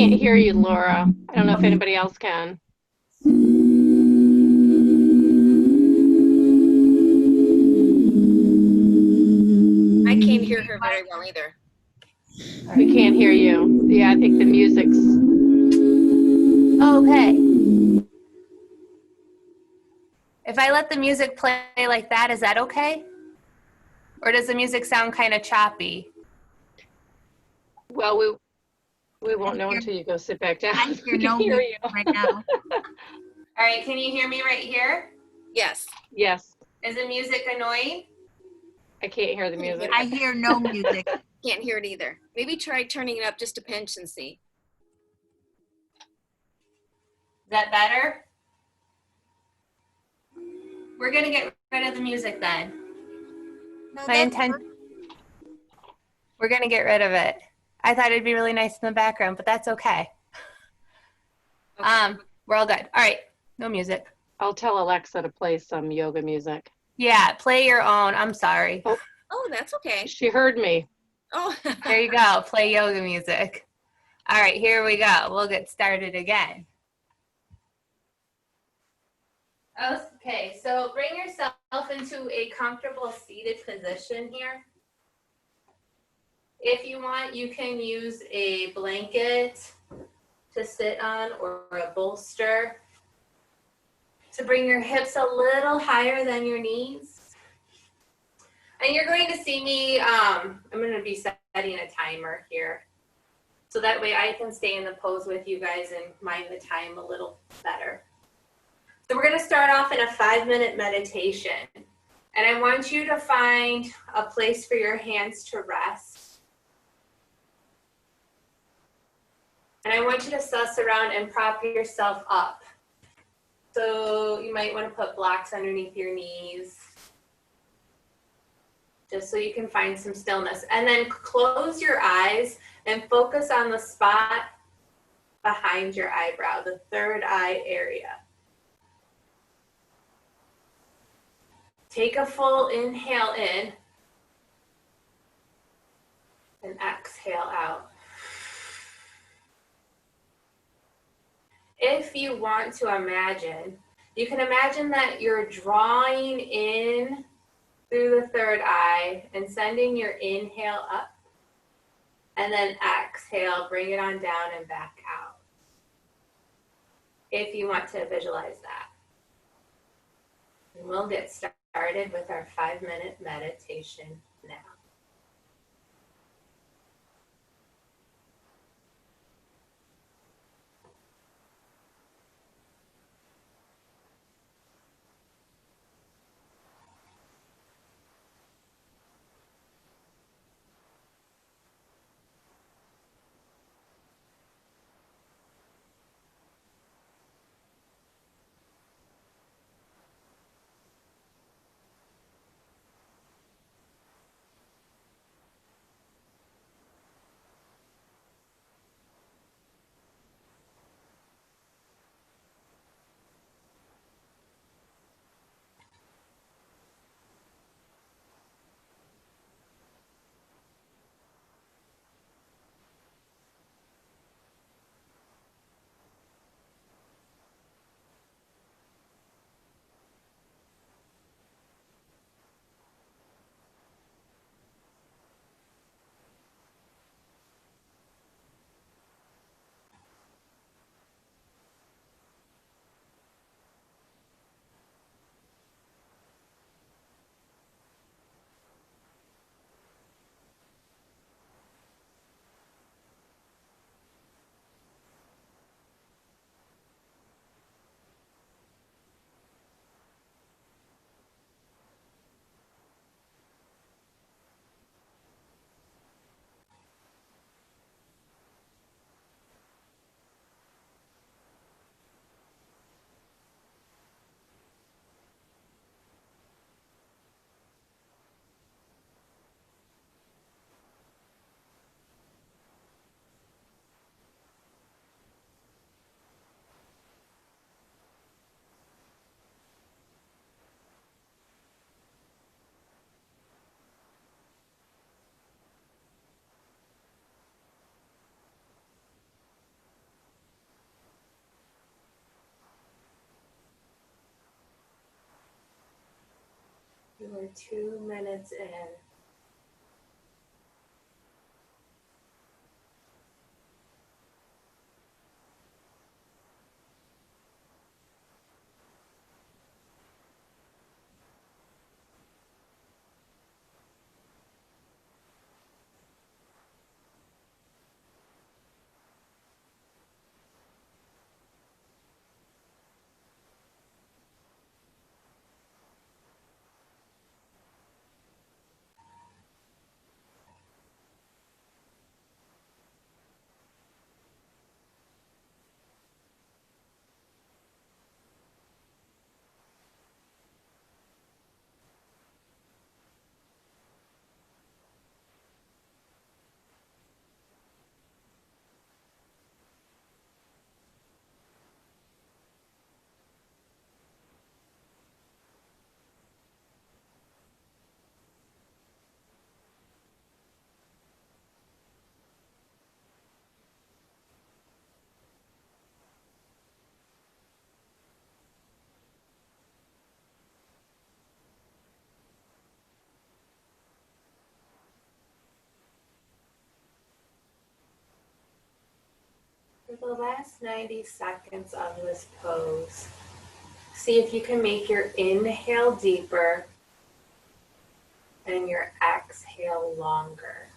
can't hear you, Laura. I don't know if anybody else can. I can't hear her very well either. We can't hear you. Yeah, I think the music's. Okay. If I let the music play like that, is that okay? Or does the music sound kind of choppy? Well, we won't know until you go sit back down. I hear We can no hear music you. right now. All right, can you hear me right here? Yes. Yes, Is the music annoying? I can't hear the music. I hear no music. Can't hear it either. Maybe try turning it up just a pinch and see. Is that better? We're gonna get rid of the music then. No, My intent. We're gonna get rid of it. I thought it'd be really nice in the background, but that's okay. We're all good. All right, no music. I'll tell Alexa to play some yoga music. Yeah, play your own. I'm sorry. Oh, that's okay. She heard me. Oh, There you go. Play yoga music. All right, here we go. We'll get started again. Okay, so bring yourself into a comfortable seated position here. If you want, you can use a blanket to sit on or a bolster to bring your hips a little higher than your knees. And you're going to see me, I'm going to be setting a timer here. So that way I can stay in the pose with you guys and mind the time a little better. So we're going to start off in a 5-minute meditation. And I want you to find a place for your hands to rest. And I want you to suss around and prop yourself up. So you might want to put blocks underneath your knees, just so you can find some stillness. And then close your eyes and focus on the spot behind your eyebrow, the third eye area. Take a full inhale in and exhale out. If you want to imagine, you can imagine that you're drawing in through the third eye and sending your inhale up, and then exhale, bring it on down and back out. If you want to visualize that. And we'll get started with our 5-minute meditation now. We're 2 minutes in. For the last 90 seconds of this pose, see if you can make your inhale deeper and your exhale longer.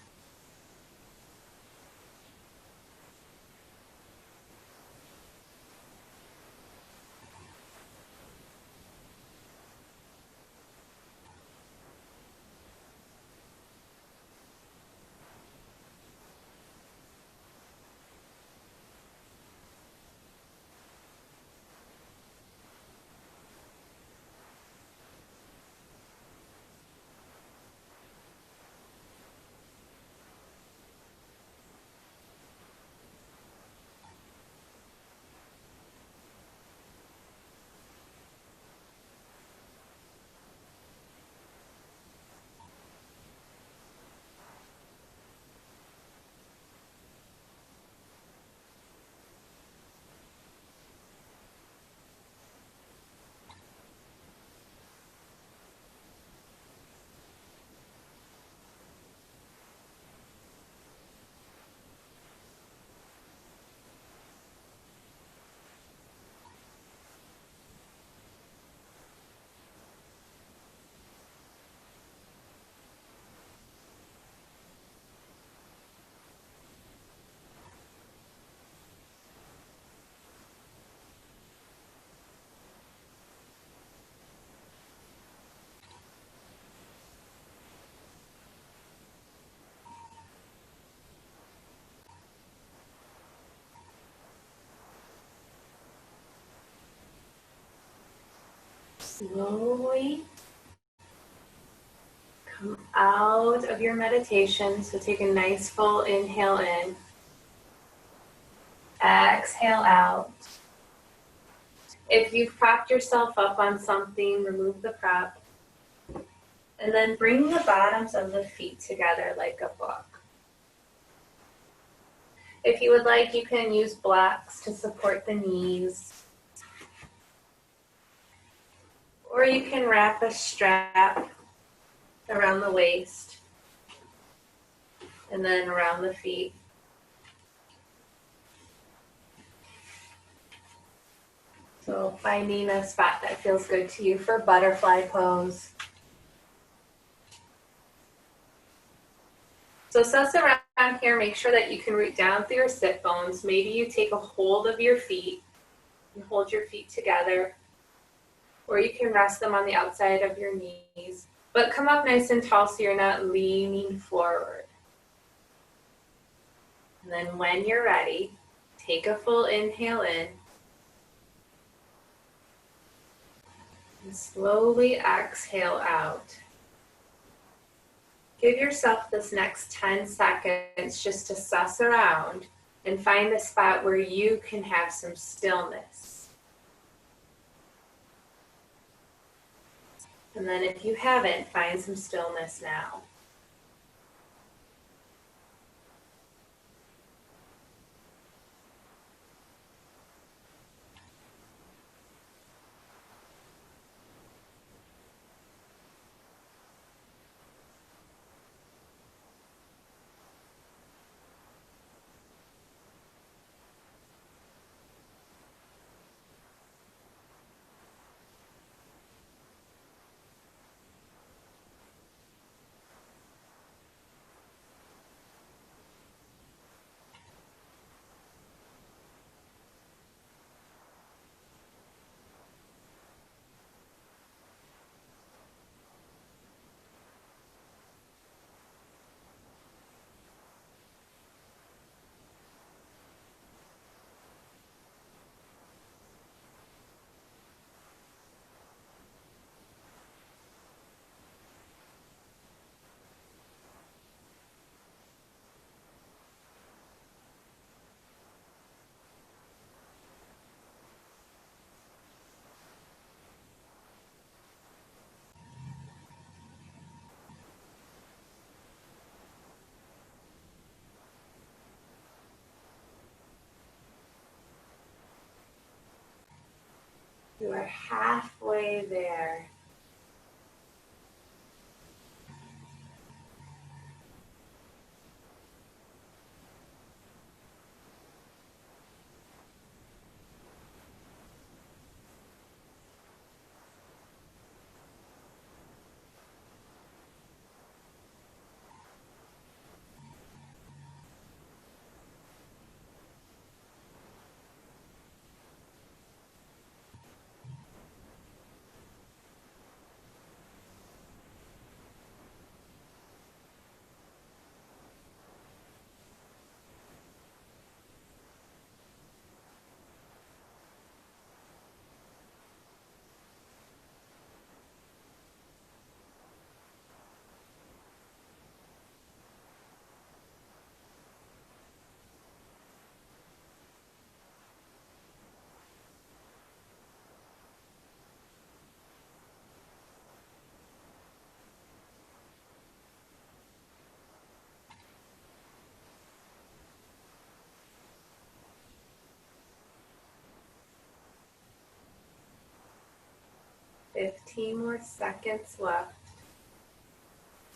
Slowly come out of your meditation. So take a nice full inhale in. Exhale out. If you've propped yourself up on something, remove the prop. And then bring the bottoms of the feet together like a book. If you would like, you can use blocks to support the knees. Or you can wrap a strap around the waist and then around the feet. So finding a spot that feels good to you for butterfly pose. So suss around here, make sure that you can root down through your sit bones. Maybe you take a hold of your feet and hold your feet together. Or you can rest them on the outside of your knees. But come up nice and tall so you're not leaning forward. And then when you're ready, take a full inhale in. And slowly exhale out. Give yourself this next 10 seconds just to suss around and find a spot where you can have some stillness. And then if you haven't, find some stillness now. halfway there. Fifteen more seconds left.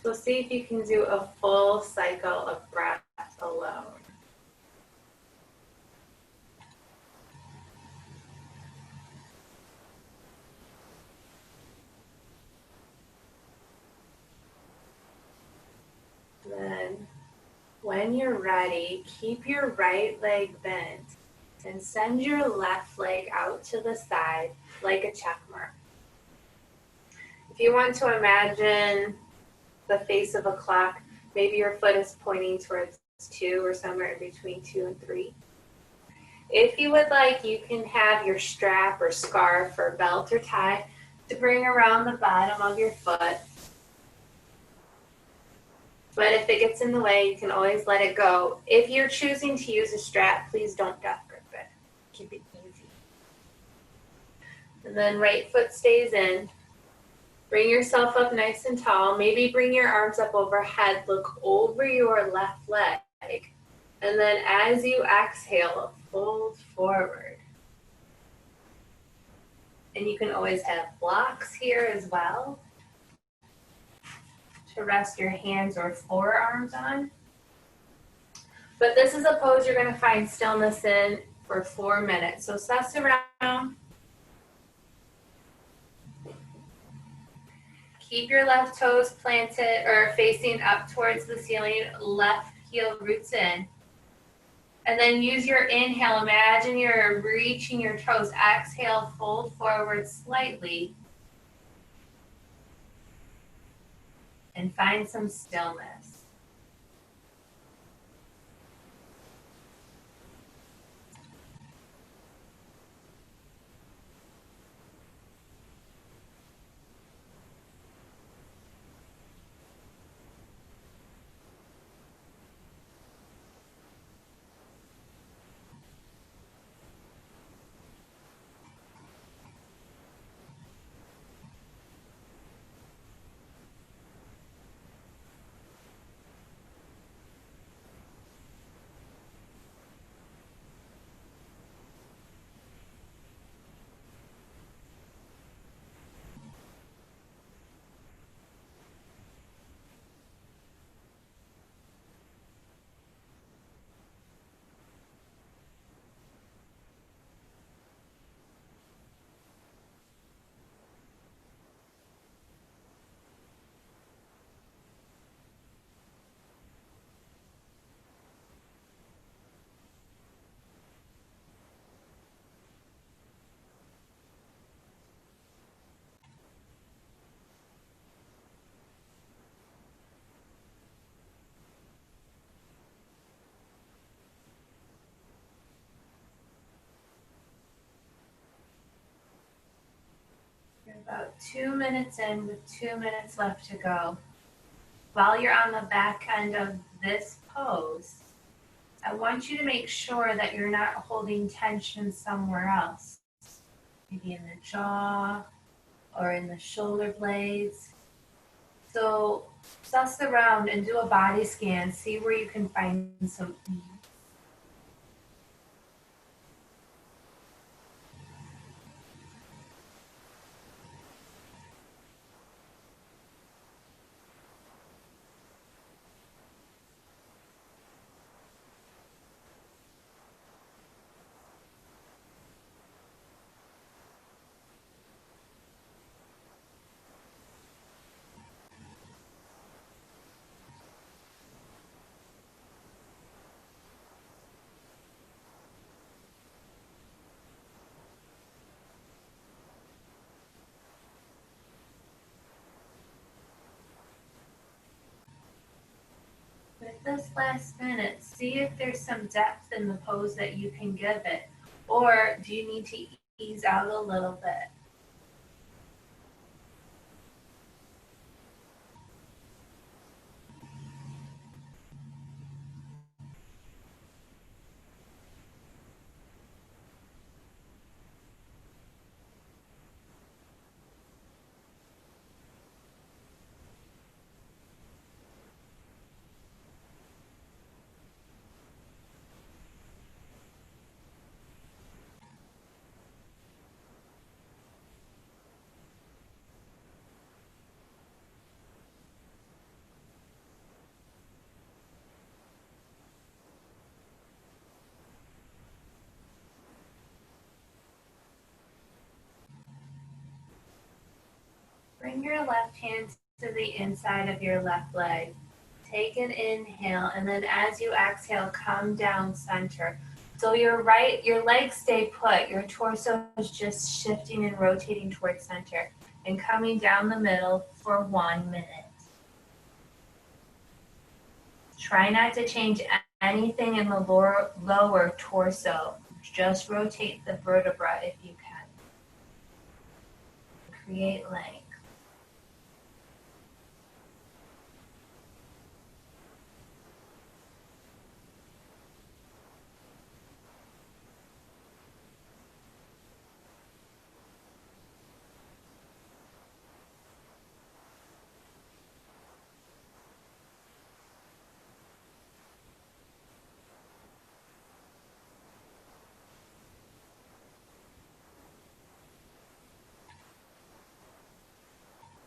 So see if you can do a full cycle of breath alone. Then, when you're ready, keep your right leg bent and send your left leg out to the side like a check mark. If you want to imagine the face of a clock, maybe your foot is pointing towards 2 or somewhere in between 2 and 3. If you would like, you can have your strap or scarf or belt or tie to bring around the bottom of your foot. But if it gets in the way, you can always let it go. If you're choosing to use a strap, please don't death grip it. Keep it easy. And then right foot stays in. Bring yourself up nice and tall. Maybe bring your arms up overhead. Look over your left leg. And then as you exhale, fold forward. And you can always have blocks here as well to rest your hands or forearms on. But this is a pose you're going to find stillness in for 4 minutes. So suss around. Keep your left toes planted or facing up towards the ceiling, left heel roots in. And then use your inhale. Imagine you're reaching your toes. Exhale, fold forward slightly. And find some stillness. You're about 2 minutes in with 2 minutes left to go. While you're on the back end of this pose, I want you to make sure that you're not holding tension somewhere else. Maybe in the jaw or in the shoulder blades. So suss around and do a body scan. See where you can find some ease. this last minute, see if there's some depth in the pose that you can give it. Or do you need to ease out a little bit? Bring your left hand to the inside of your left leg. Take an inhale, and then as you exhale, come down center. So your legs stay put. Your torso is just shifting and rotating towards center and coming down the middle for 1 minute. Try not to change anything in the lower torso. Just rotate the vertebra if you can. Create length.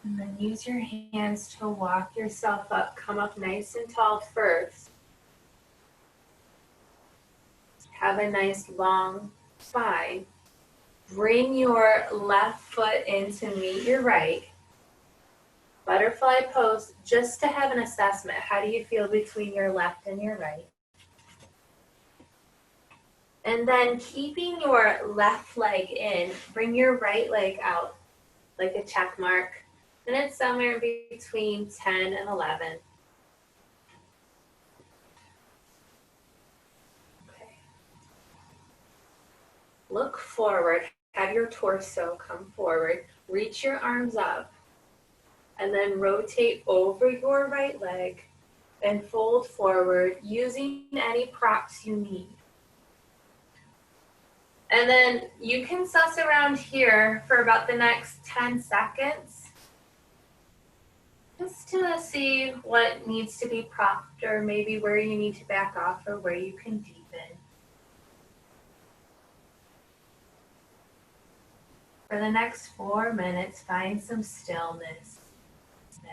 And then use your hands to walk yourself up. Come up nice and tall first. Have a nice long spine. Bring your left foot in to meet your right. Butterfly pose, just to have an assessment. How do you feel between your left and your right? And then keeping your left leg in, bring your right leg out like a check mark. And it's somewhere between 10 and 11. Okay. Look forward. Have your torso come forward. Reach your arms up. And then rotate over your right leg and fold forward using any props you need. And then you can suss around here for about the next 10 seconds. Just to see what needs to be propped or maybe where you need to back off or where you can deepen. For the next 4 minutes, find some stillness now.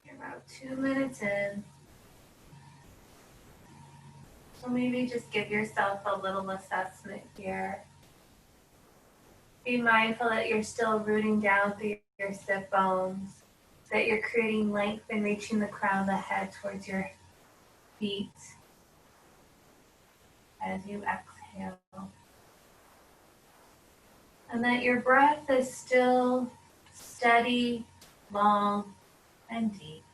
You're about 2 minutes in. So maybe just give yourself a little assessment here. Be mindful that you're still rooting down through your sit bones, that you're creating length and reaching the crown of the head towards your feet as you exhale. And that your breath is still steady, long, and deep.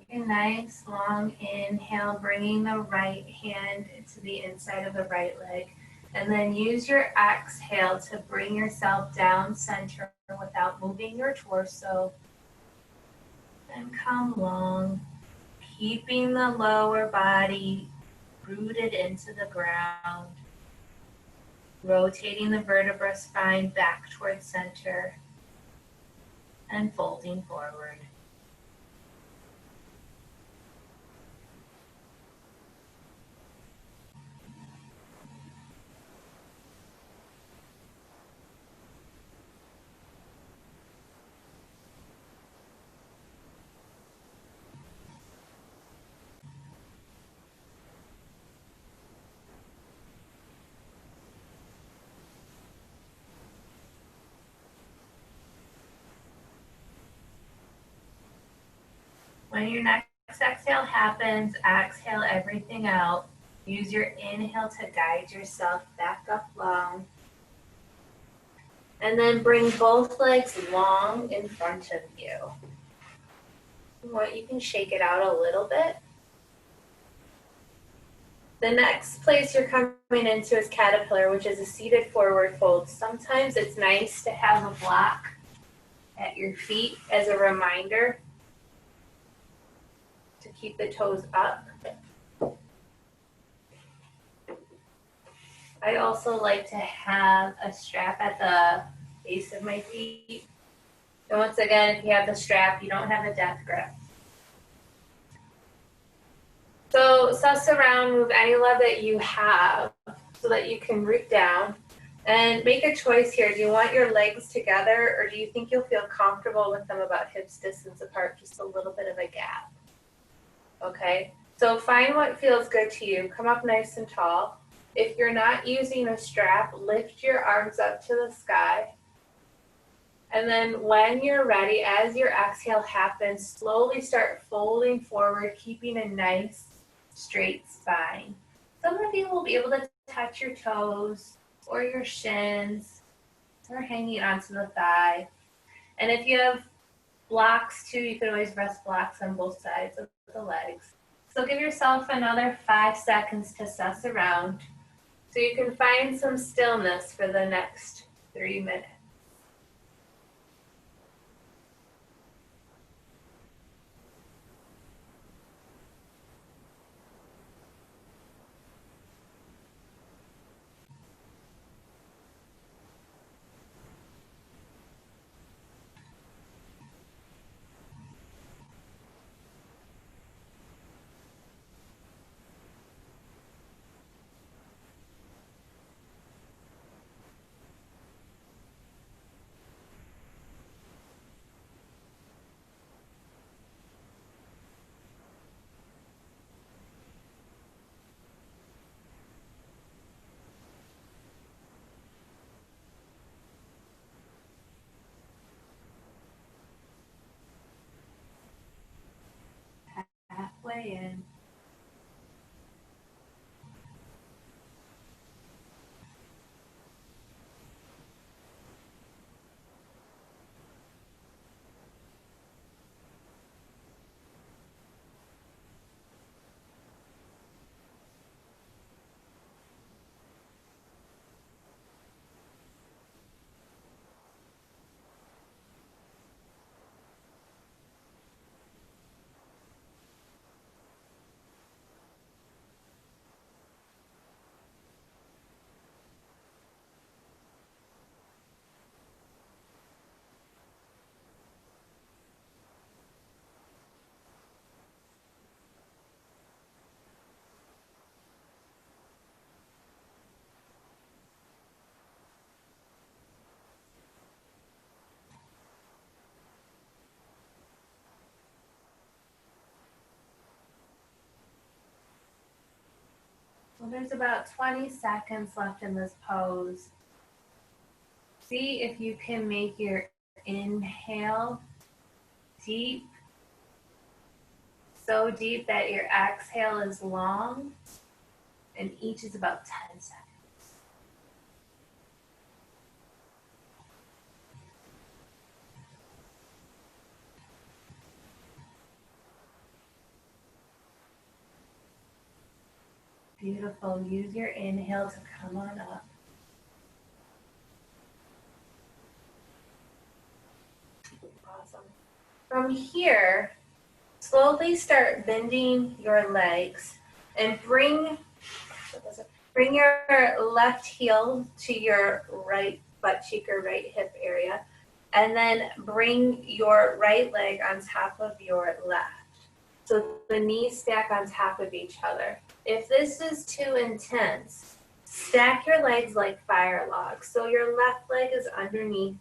Take a nice long inhale, bringing the right hand to the inside of the right leg. And then use your exhale to bring yourself down center without moving your torso. And come long, keeping the lower body rooted into the ground. Rotating the vertebra spine back towards center and folding forward. When your next exhale happens, exhale everything out. Use your inhale to guide yourself back up long. And then bring both legs long in front of you. You can shake it out a little bit. The next place you're coming into is caterpillar, which is a seated forward fold. Sometimes it's nice to have a block at your feet as a reminder to keep the toes up. I also like to have a strap at the base of my feet. And once again, if you have the strap, you don't have a death grip. So suss around, move any leg that you have so that you can root down. And make a choice here. Do you want your legs together, or do you think you'll feel comfortable with them about hips distance apart, just a little bit of a gap? Okay, so find what feels good to you. Come up nice and tall. If you're not using a strap, lift your arms up to the sky. And then when you're ready, as your exhale happens, slowly start folding forward, keeping a nice straight spine. Some of you will be able to touch your toes or your shins or hanging onto the thigh. And if you have blocks too, you can always rest blocks on both sides of the legs. So give yourself another 5 seconds to suss around so you can find some stillness for the next 3 minutes. way in. Well, there's about 20 seconds left in this pose. See if you can make your inhale deep, so deep that your exhale is long, and each is about 10 seconds. Beautiful. Use your inhale to come on up. Awesome. From here, slowly start bending your legs and bring your left heel to your right butt cheek or right hip area, and then bring your right leg on top of your left. So the knees stack on top of each other. If this is too intense, stack your legs like fire logs. So your left leg is underneath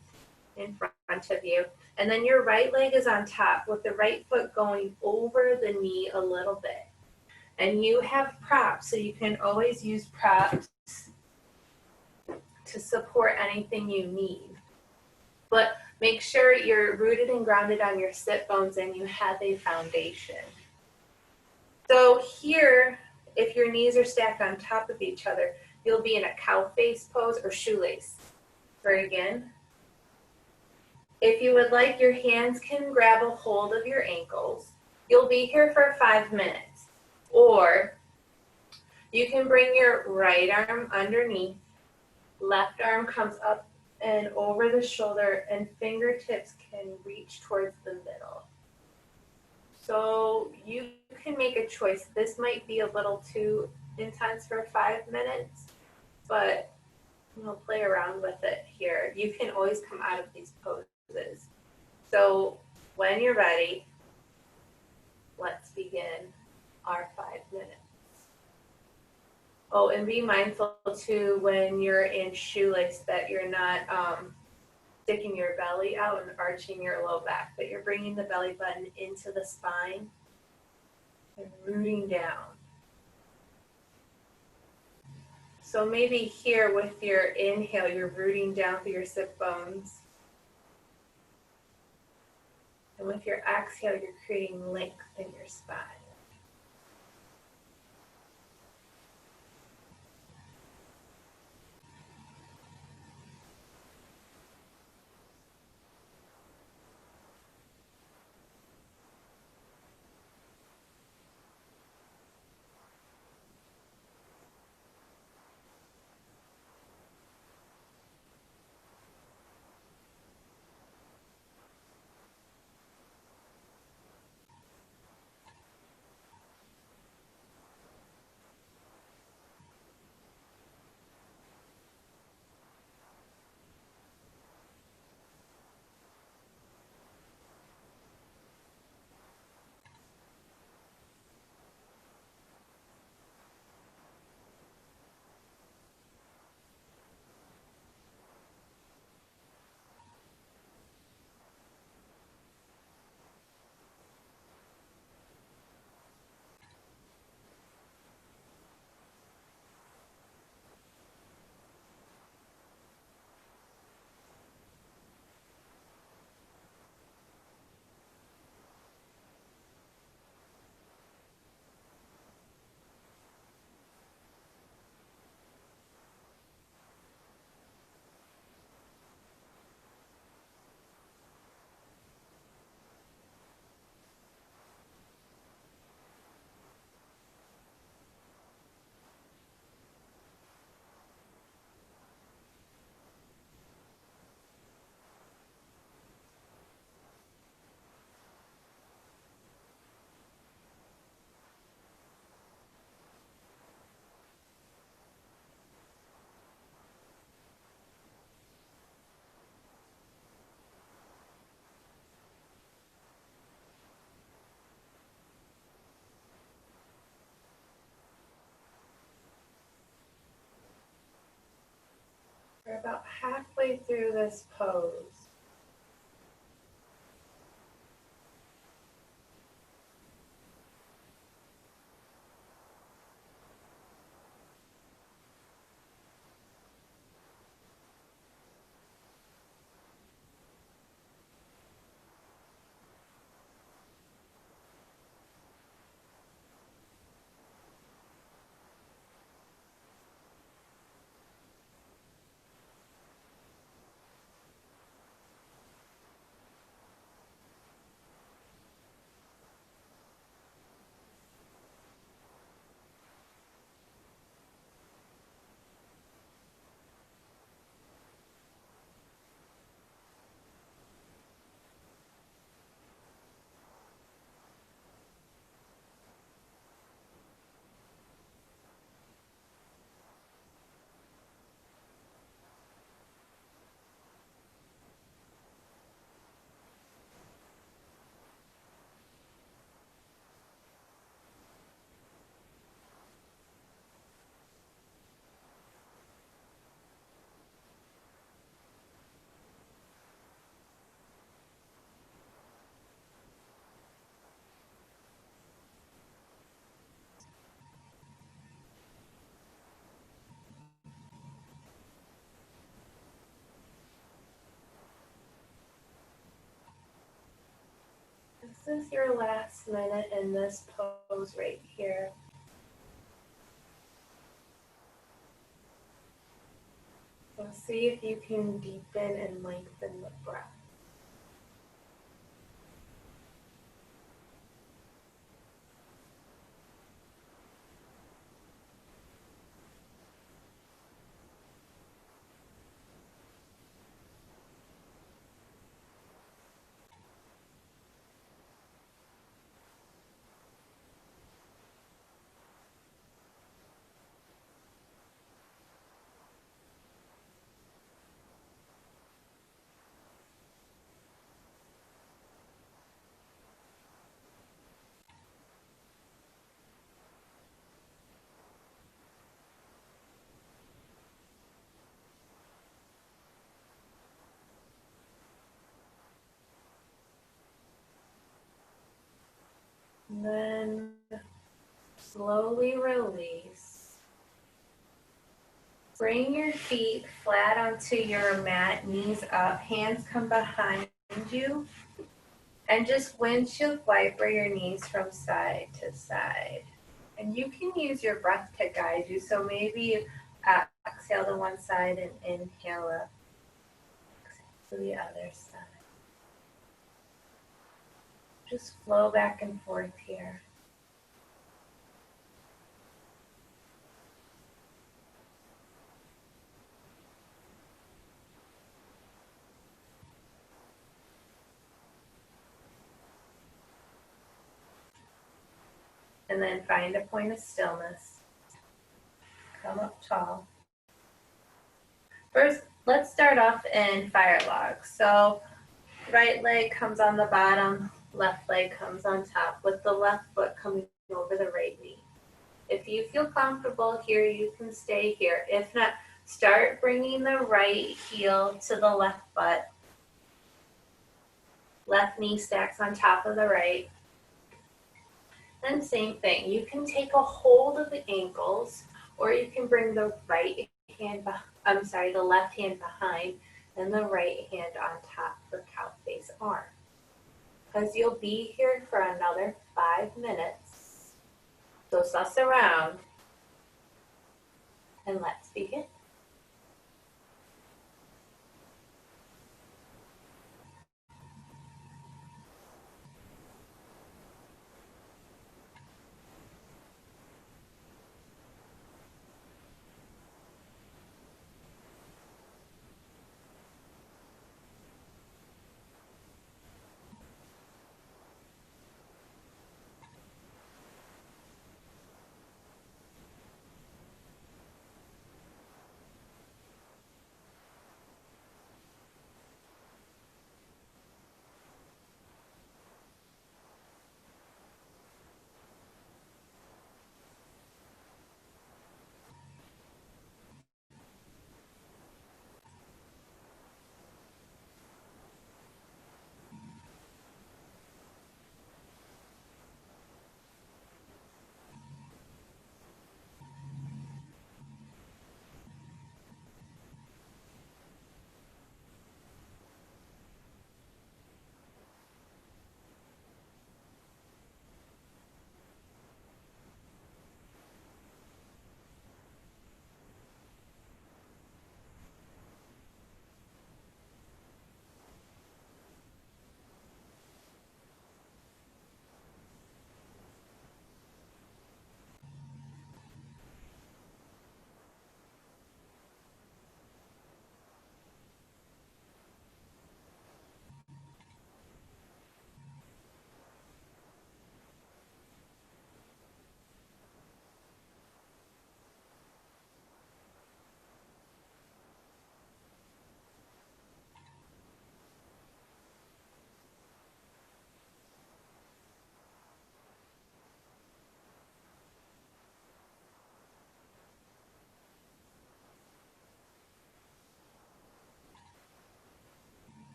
in front of you, and then your right leg is on top with the right foot going over the knee a little bit. And you have props, so you can always use props to support anything you need. But make sure you're rooted and grounded on your sit bones and you have a foundation. So here, if your knees are stacked on top of each other, you'll be in a cow face pose or shoelace. Very again. If you would like, your hands can grab a hold of your ankles. You'll be here for 5 minutes. Or you can bring your right arm underneath, left arm comes up and over the shoulder, and fingertips can reach towards the middle. So you can make a choice. This might be a little too intense for 5 minutes, but we'll play around with it here. You can always come out of these poses. So when you're ready, let's begin our 5 minutes. Oh, and be mindful too when you're in shoelace that you're not sticking your belly out and arching your low back, but you're bringing the belly button into the spine and rooting down. So maybe here with your inhale, you're rooting down through your sit bones. And with your exhale, you're creating length in your spine. about halfway through this pose. This is your last minute in this pose right here. So see if you can deepen and lengthen the breath. And then slowly release. Bring your feet flat onto your mat, knees up, hands come behind you, and just windshield wiper your knees from side to side. And you can use your breath to guide you. So maybe exhale to one side and inhale to the other side. Just flow back and forth here. And then find a point of stillness. Come up tall. First, let's start off in fire log. So right leg comes on the bottom, left leg comes on top, with the left foot coming over the right knee. If you feel comfortable here, you can stay here. If not, start bringing the right heel to the left butt. Left knee stacks on top of the right. Then same thing, you can take a hold of the ankles, or you can bring the the left hand behind and the right hand on top for cow face arm. Because you'll be here for another 5 minutes. So suss around and let's begin.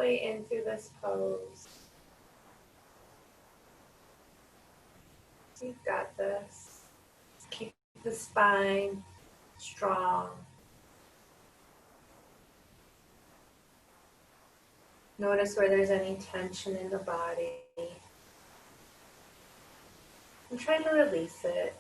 halfway in through this pose. You've got this. Keep the spine strong. Notice where there's any tension in the body. And try to release it.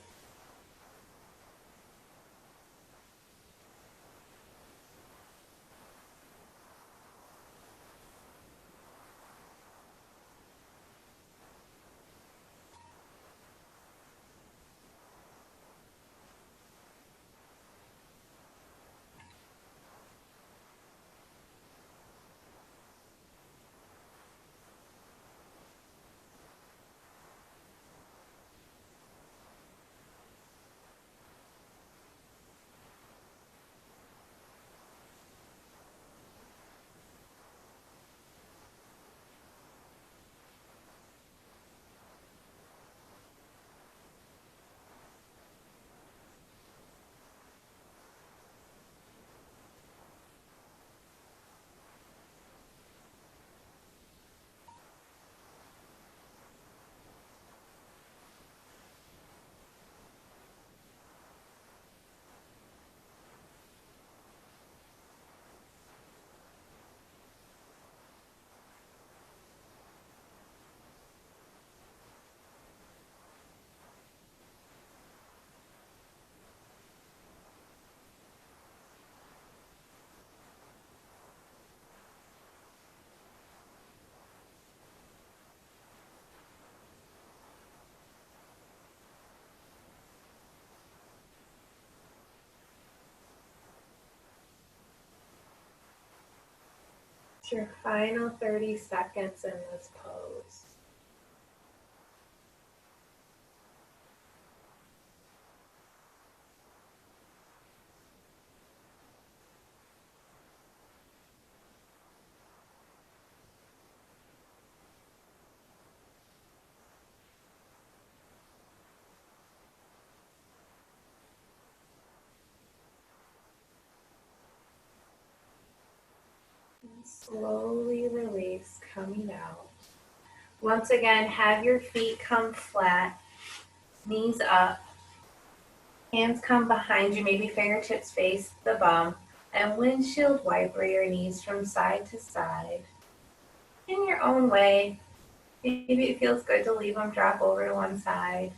It's your final 30 seconds in this pose. And slowly release, coming out. Once again, have your feet come flat, knees up, hands come behind you, maybe fingertips face the bum, and windshield wiper your knees from side to side. In your own way, maybe it feels good to leave them drop over to one side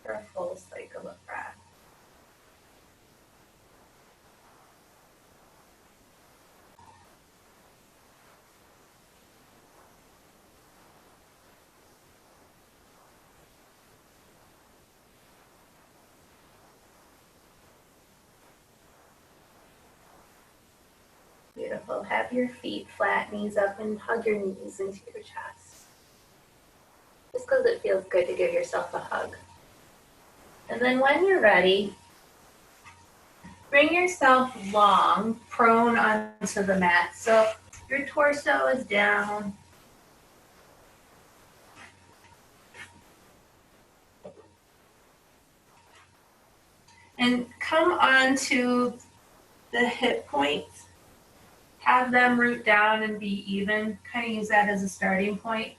for a full cycle of breath. Beautiful. Have your feet flat, knees up, and hug your knees into your chest. Just because it feels good to give yourself a hug. And then when you're ready, bring yourself long, prone onto the mat. So your torso is down. And come onto the hip points. Have them root down and be even. Kind of use that as a starting point.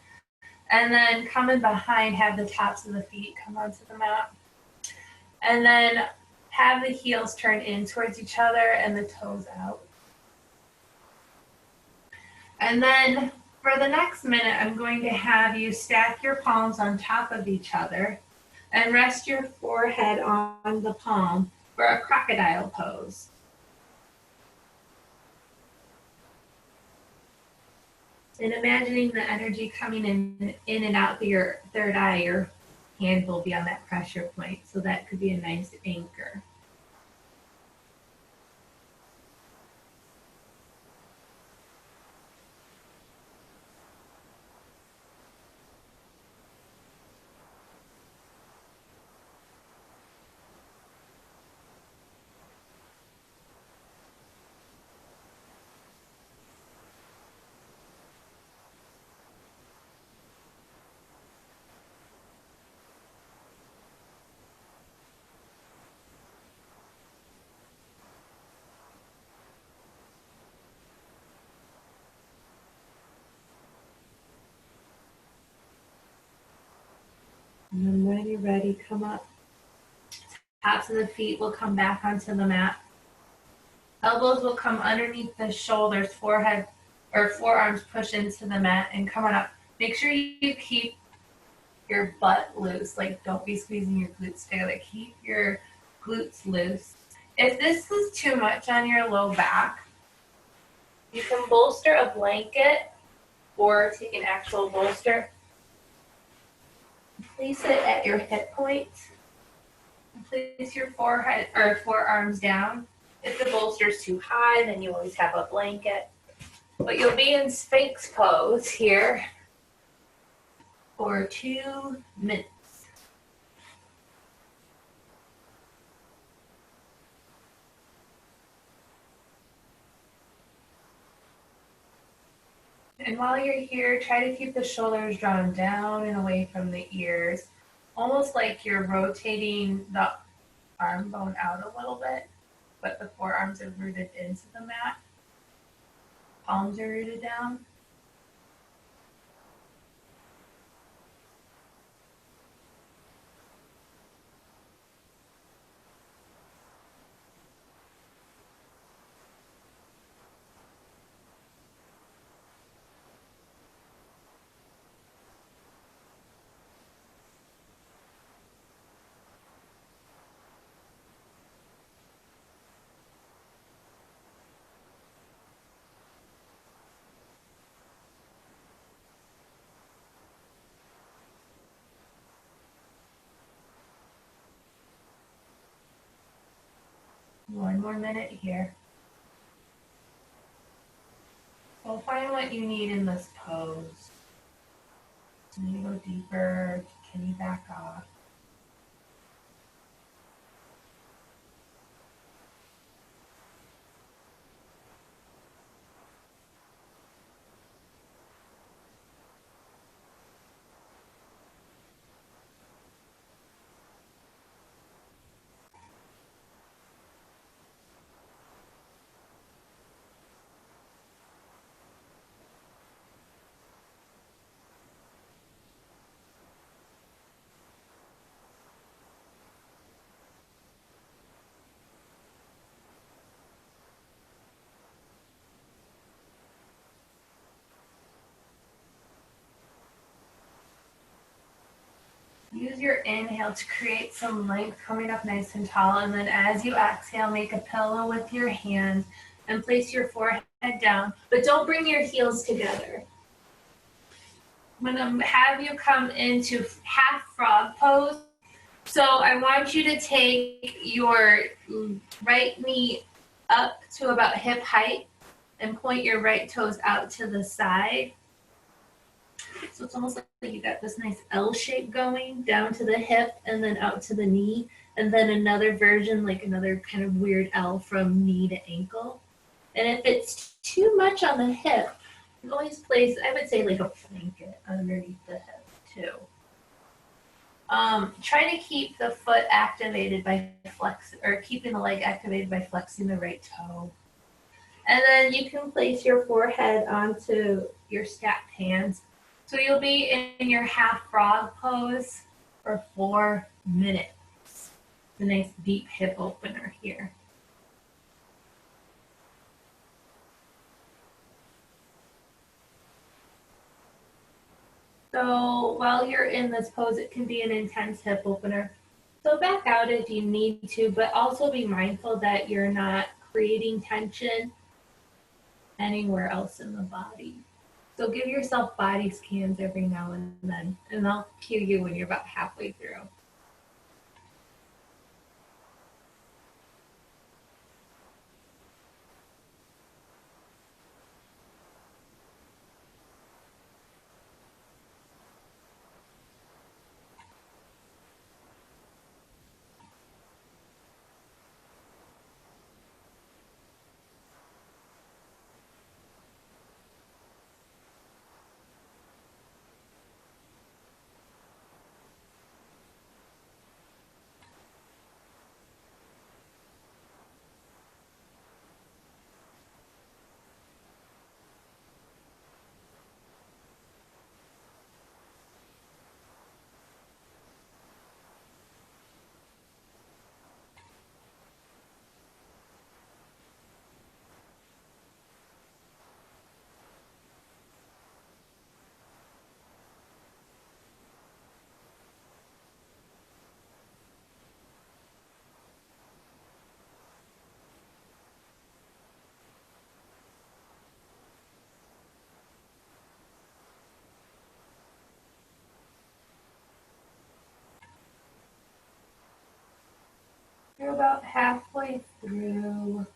And then coming behind, have the tops of the feet come onto the mat. And then have the heels turn in towards each other and the toes out. And then for the next minute, I'm going to have you stack your palms on top of each other and rest your forehead on the palm for a crocodile pose. And imagining the energy coming in and out through your third eye, your hand will be on that pressure point. So that could be a nice anchor. ready, come up. Tops of the feet will come back onto the mat. Elbows will come underneath the shoulders, forehead or forearms push into the mat and come on up. Make sure you keep your butt loose, like don't be squeezing your glutes together. Keep your glutes loose. If this is too much on your low back, you can bolster a blanket or take an actual bolster. Place it at your hip point. Place your forehead or forearms down. If the bolster is too high, then you always have a blanket. But you'll be in Sphinx pose here for 2 minutes. And while you're here, try to keep the shoulders drawn down and away from the ears, almost like you're rotating the arm bone out a little bit, but the forearms are rooted into the mat. Palms are rooted down. One more minute here. So find what you need in this pose. Can you go deeper? Can you back off? Use your inhale to create some length, coming up nice and tall. And then as you exhale, make a pillow with your hands and place your forehead down. But don't bring your heels together. I'm going to have you come into half frog pose. So I want you to take your right knee up to about hip height and point your right toes out to the side. So it's almost like you got this nice L shape going down to the hip and then out to the knee. And then another version, like another kind of weird L from knee to ankle. And if it's too much on the hip, you can always place, I would say, like a blanket underneath the hip too. Try to keep the foot activated by keeping the leg activated by flexing the right toe. And then you can place your forehead onto your stacked hands. So you'll be in your half frog pose for 4 minutes. It's a nice deep hip opener here. So while you're in this pose, it can be an intense hip opener. So back out if you need to, but also be mindful that you're not creating tension anywhere else in the body. So give yourself body scans every now and then, and I'll cue you when you're about halfway through. About halfway through.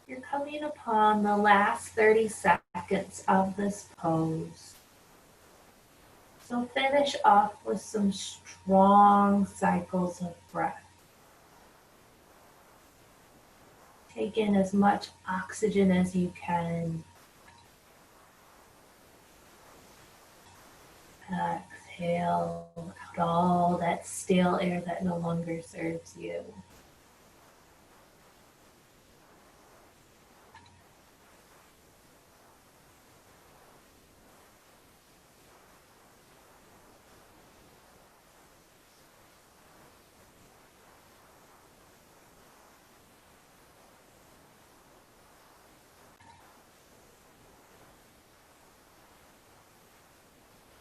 You're coming upon the last 30 seconds of this pose. So finish off with some strong cycles of breath. Take in as much oxygen as you can. Exhale out all that stale air that no longer serves you.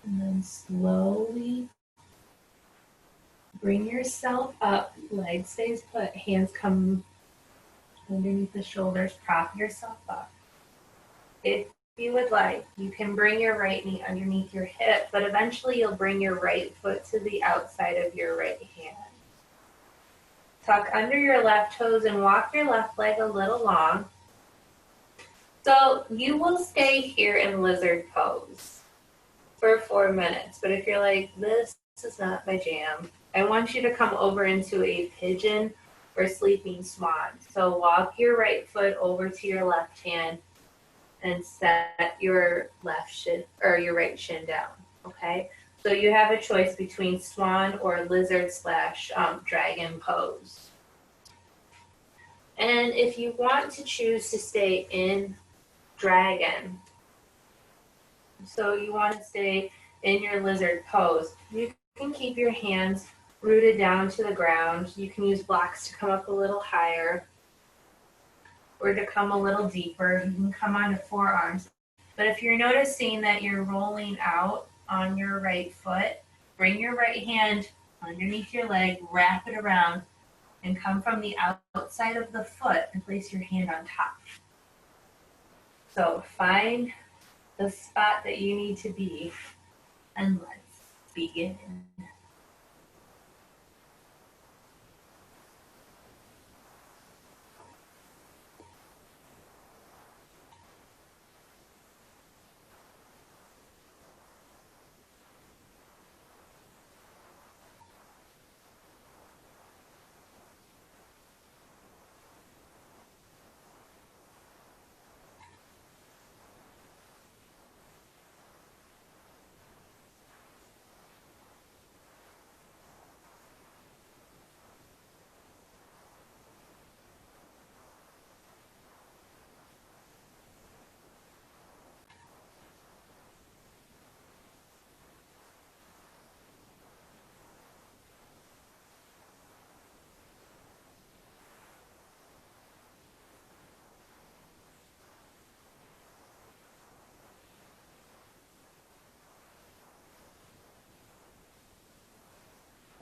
And then slowly bring yourself up, leg stays put, hands come underneath the shoulders, prop yourself up. If you would like, you can bring your right knee underneath your hip, but eventually you'll bring your right foot to the outside of your right hand. Tuck under your left toes and walk your left leg a little long. So you will stay here in lizard pose for 4 minutes, but if you're like, this is not my jam, I want you to come over into a pigeon or sleeping swan. So walk your right foot over to your left hand and set your left shin or your right shin down. Okay, so you have a choice between swan or lizard slash dragon pose. And if you want to choose to stay in dragon, so you want to stay in your lizard pose, you can keep your hands rooted down to the ground. You can use blocks to come up a little higher or to come a little deeper. You can come onto forearms. But if you're noticing that you're rolling out on your right foot, bring your right hand underneath your leg, wrap it around, and come from the outside of the foot and place your hand on top. So find the spot that you need to be, and let's begin.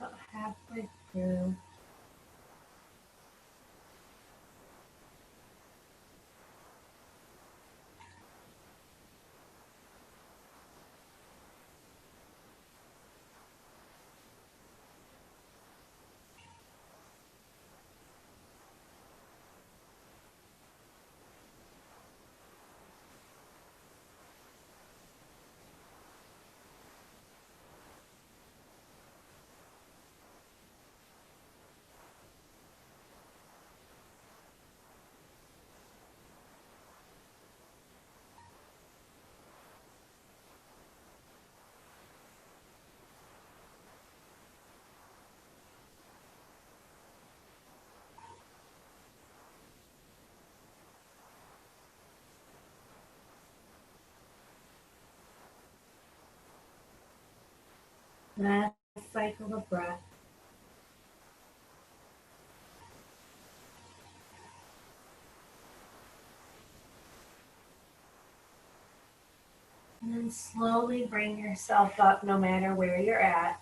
About halfway through. Last cycle of breath. And then slowly bring yourself up no matter where you're at.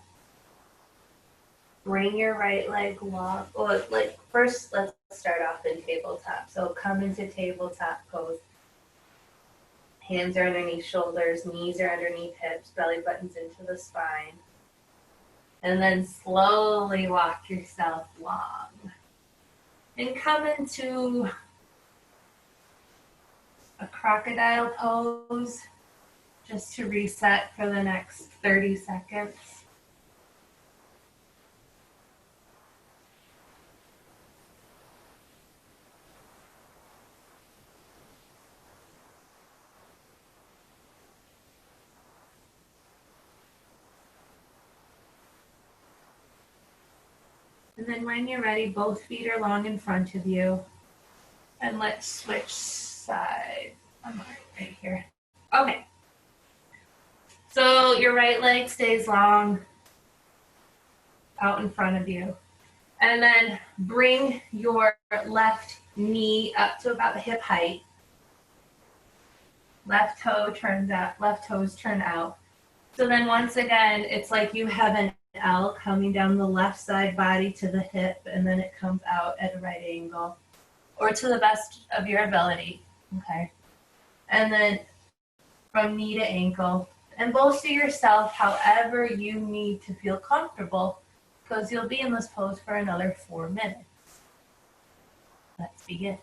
Bring your right leg long. Well, like first, let's start off in tabletop. So come into tabletop pose. Hands are underneath shoulders, knees are underneath hips, belly buttons into the spine. And then slowly walk yourself long. And come into a crocodile pose just to reset for the next 30 seconds. And then when you're ready, both feet are long in front of you. And let's switch sides. I'm right here. Okay. So your right leg stays long out in front of you. And then bring your left knee up to about hip height. Left toe turns out, left toes turn out. So then once again, it's like you have an L coming down the left side body to the hip, and then it comes out at a right angle, or to the best of your ability, okay? And then from knee to ankle, and bolster yourself however you need to feel comfortable, because you'll be in this pose for another 4 minutes. Let's begin.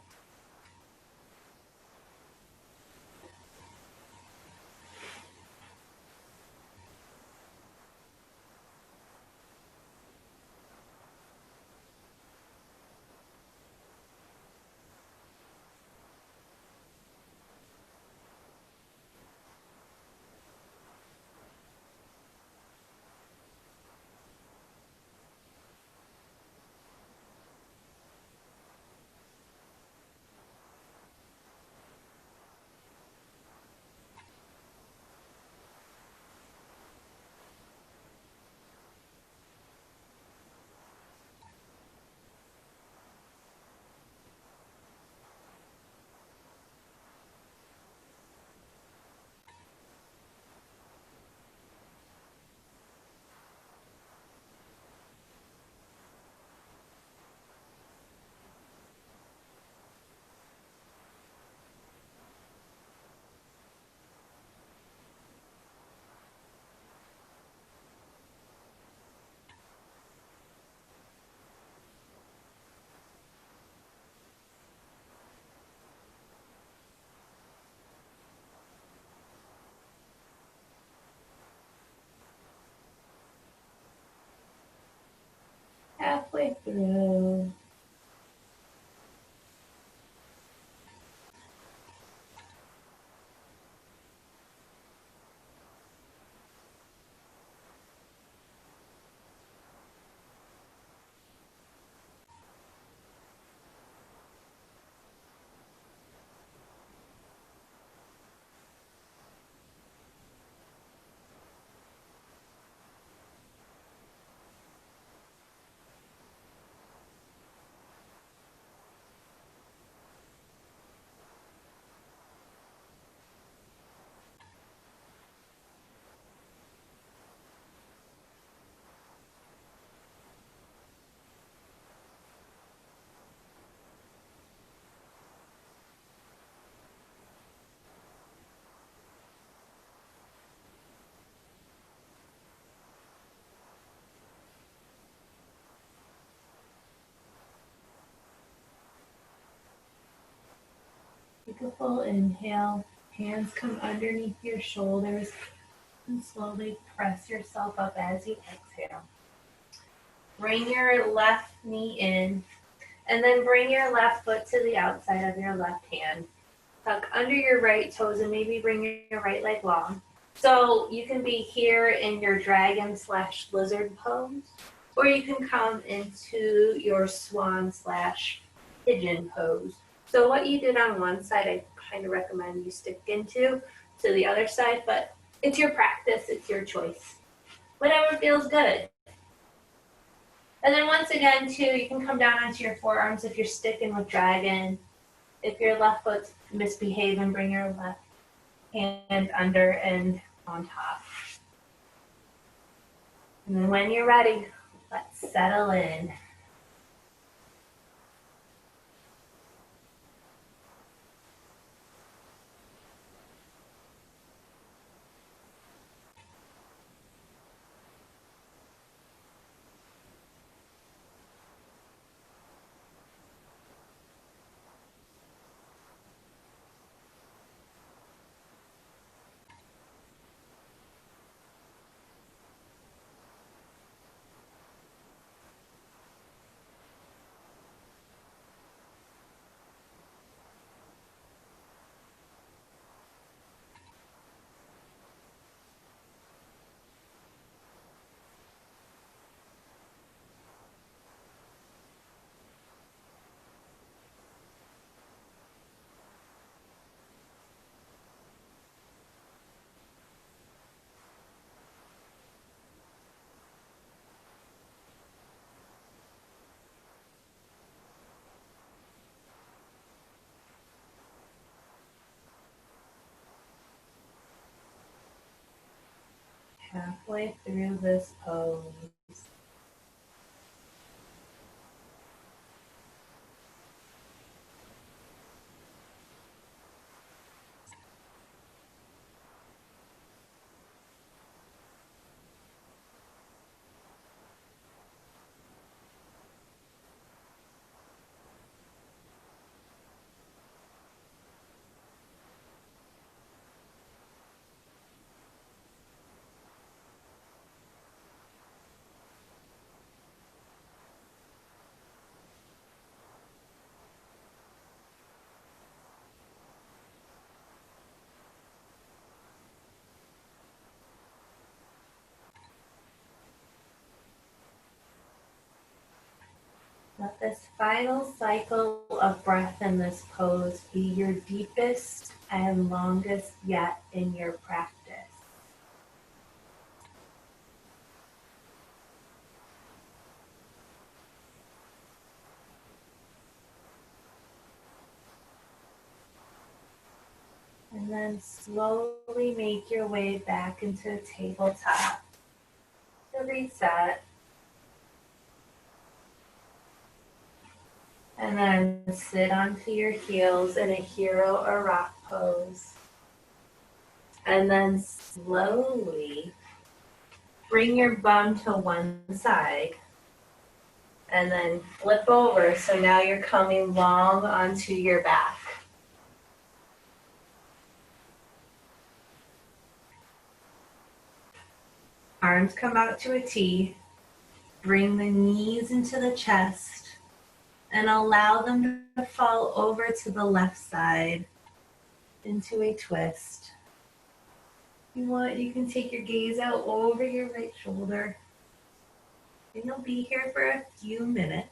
Halfway through. Take a full inhale. Hands come underneath your shoulders and slowly press yourself up as you exhale. Bring your left knee in and then bring your left foot to the outside of your left hand. Tuck under your right toes and maybe bring your right leg long. So you can be here in your dragon / lizard pose, or you can come into your swan / pigeon pose. So what you did on one side, I kind of recommend you stick into to the other side, but it's your practice, it's your choice. Whatever feels good. And then once again, too, you can come down onto your forearms if you're sticking with dragon. If your left foot's misbehaving, bring your left hand under and on top. And then when you're ready, let's settle in. Halfway through this pose. Let this final cycle of breath in this pose be your deepest and longest yet in your practice. And then slowly make your way back into tabletop to reset. And then sit onto your heels in a hero or rock pose. And then slowly bring your bum to one side. And then flip over. So now you're coming long onto your back. Arms come out to a T. Bring the knees into the chest. And allow them to fall over to the left side into a twist. If you want, you can take your gaze out over your right shoulder. And you'll be here for a few minutes.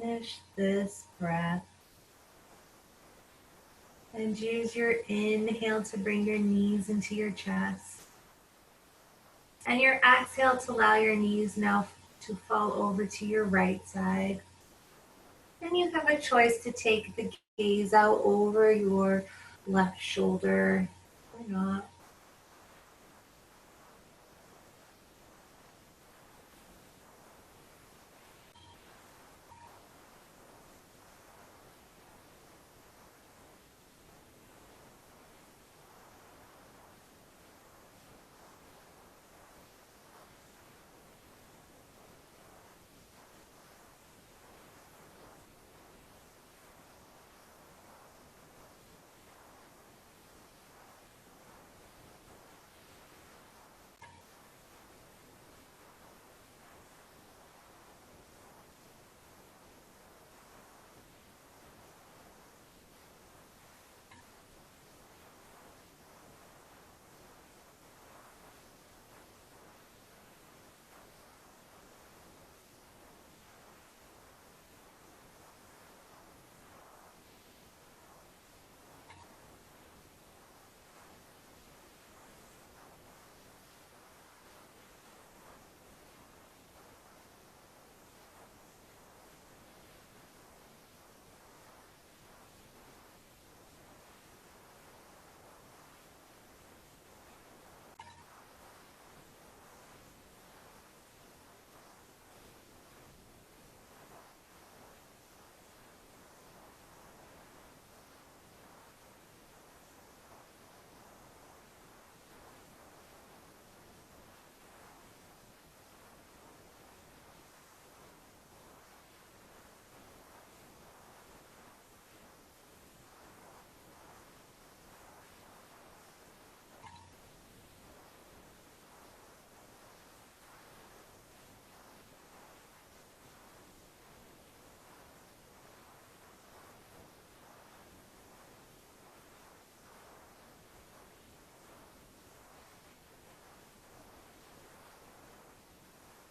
Finish this breath. And use your inhale to bring your knees into your chest. And your exhale to allow your knees now to fall over to your right side. And you have a choice to take the gaze out over your left shoulder or not.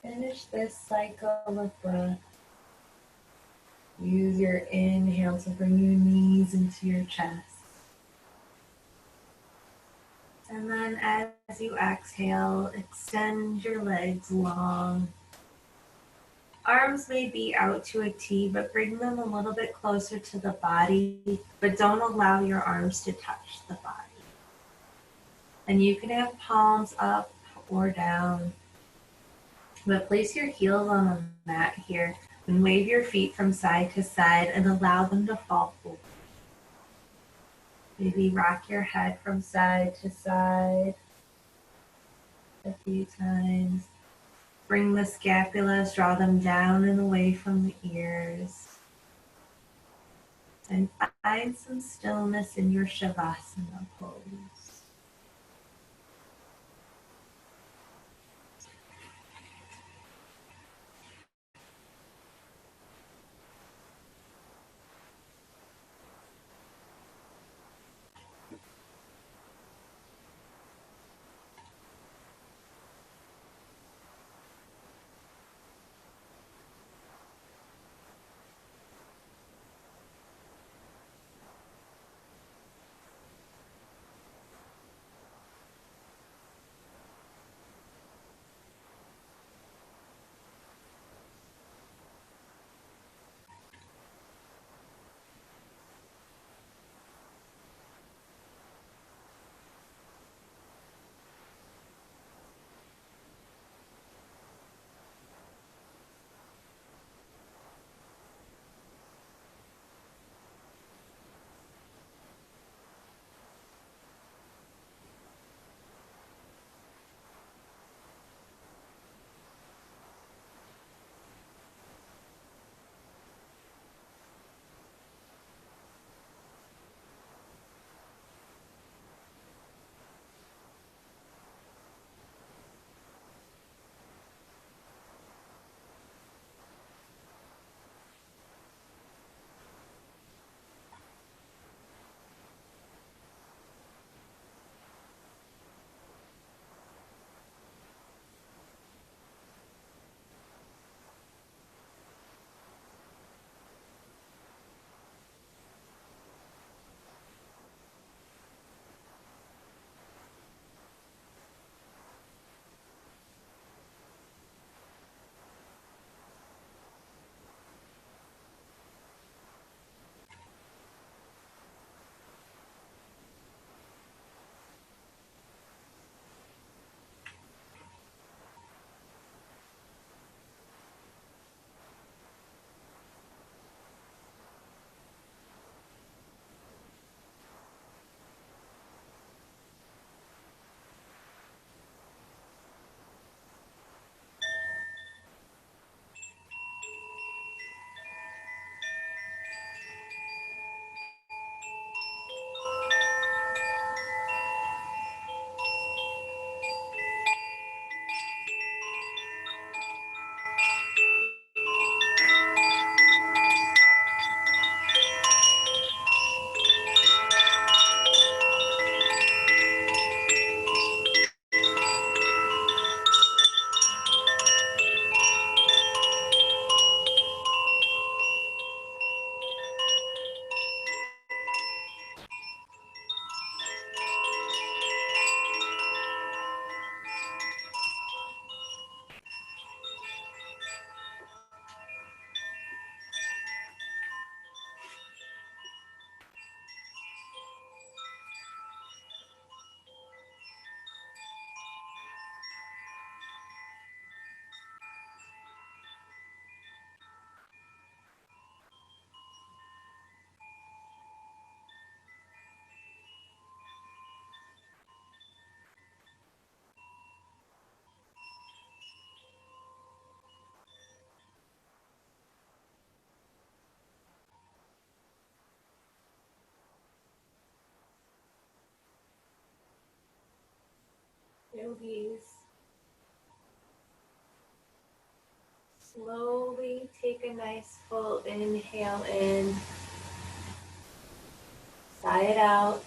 Finish this cycle of breath. Use your inhale to bring your knees into your chest. And then as you exhale, extend your legs long. Arms may be out to a T, but bring them a little bit closer to the body, but don't allow your arms to touch the body. And you can have palms up or down, but place your heels on the mat here and wave your feet from side to side and allow them to fall forward. Maybe rock your head from side to side a few times. Bring the scapulas, draw them down and away from the ears. And find some stillness in your Shavasana pose. yogis. Slowly take a nice full inhale in, sigh it out.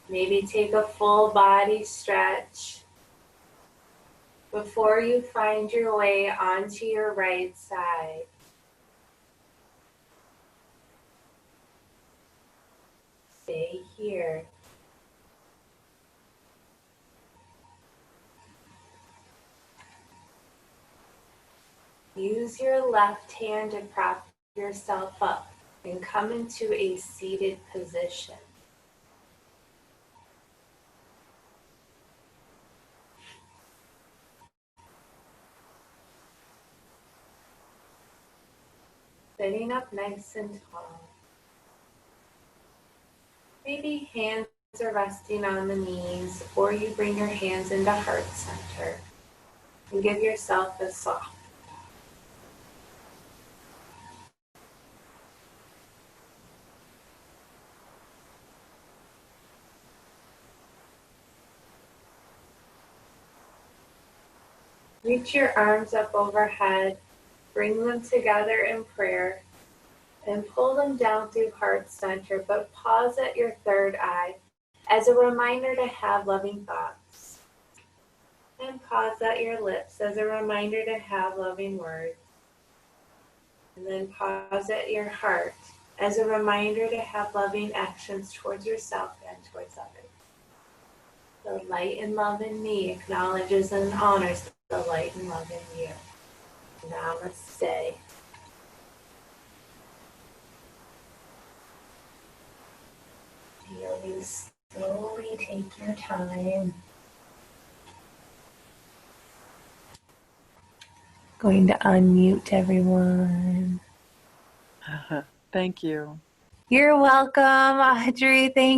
Maybe take a full body stretch before you find your way onto your right side. Stay here. Use your left hand to prop yourself up and come into a seated position. Sitting up nice and tall. Maybe hands are resting on the knees, or you bring your hands into heart center and give yourself a soft. Reach your arms up overhead, bring them together in prayer, and pull them down through heart center, but pause at your third eye as a reminder to have loving thoughts. And pause at your lips as a reminder to have loving words. And then pause at your heart as a reminder to have loving actions towards yourself and towards others. The light and love in me acknowledges and honors the light and love in you. Namaste. Feel you slowly take your time. Going to unmute everyone. Thank you. You're welcome, Audrey. Thank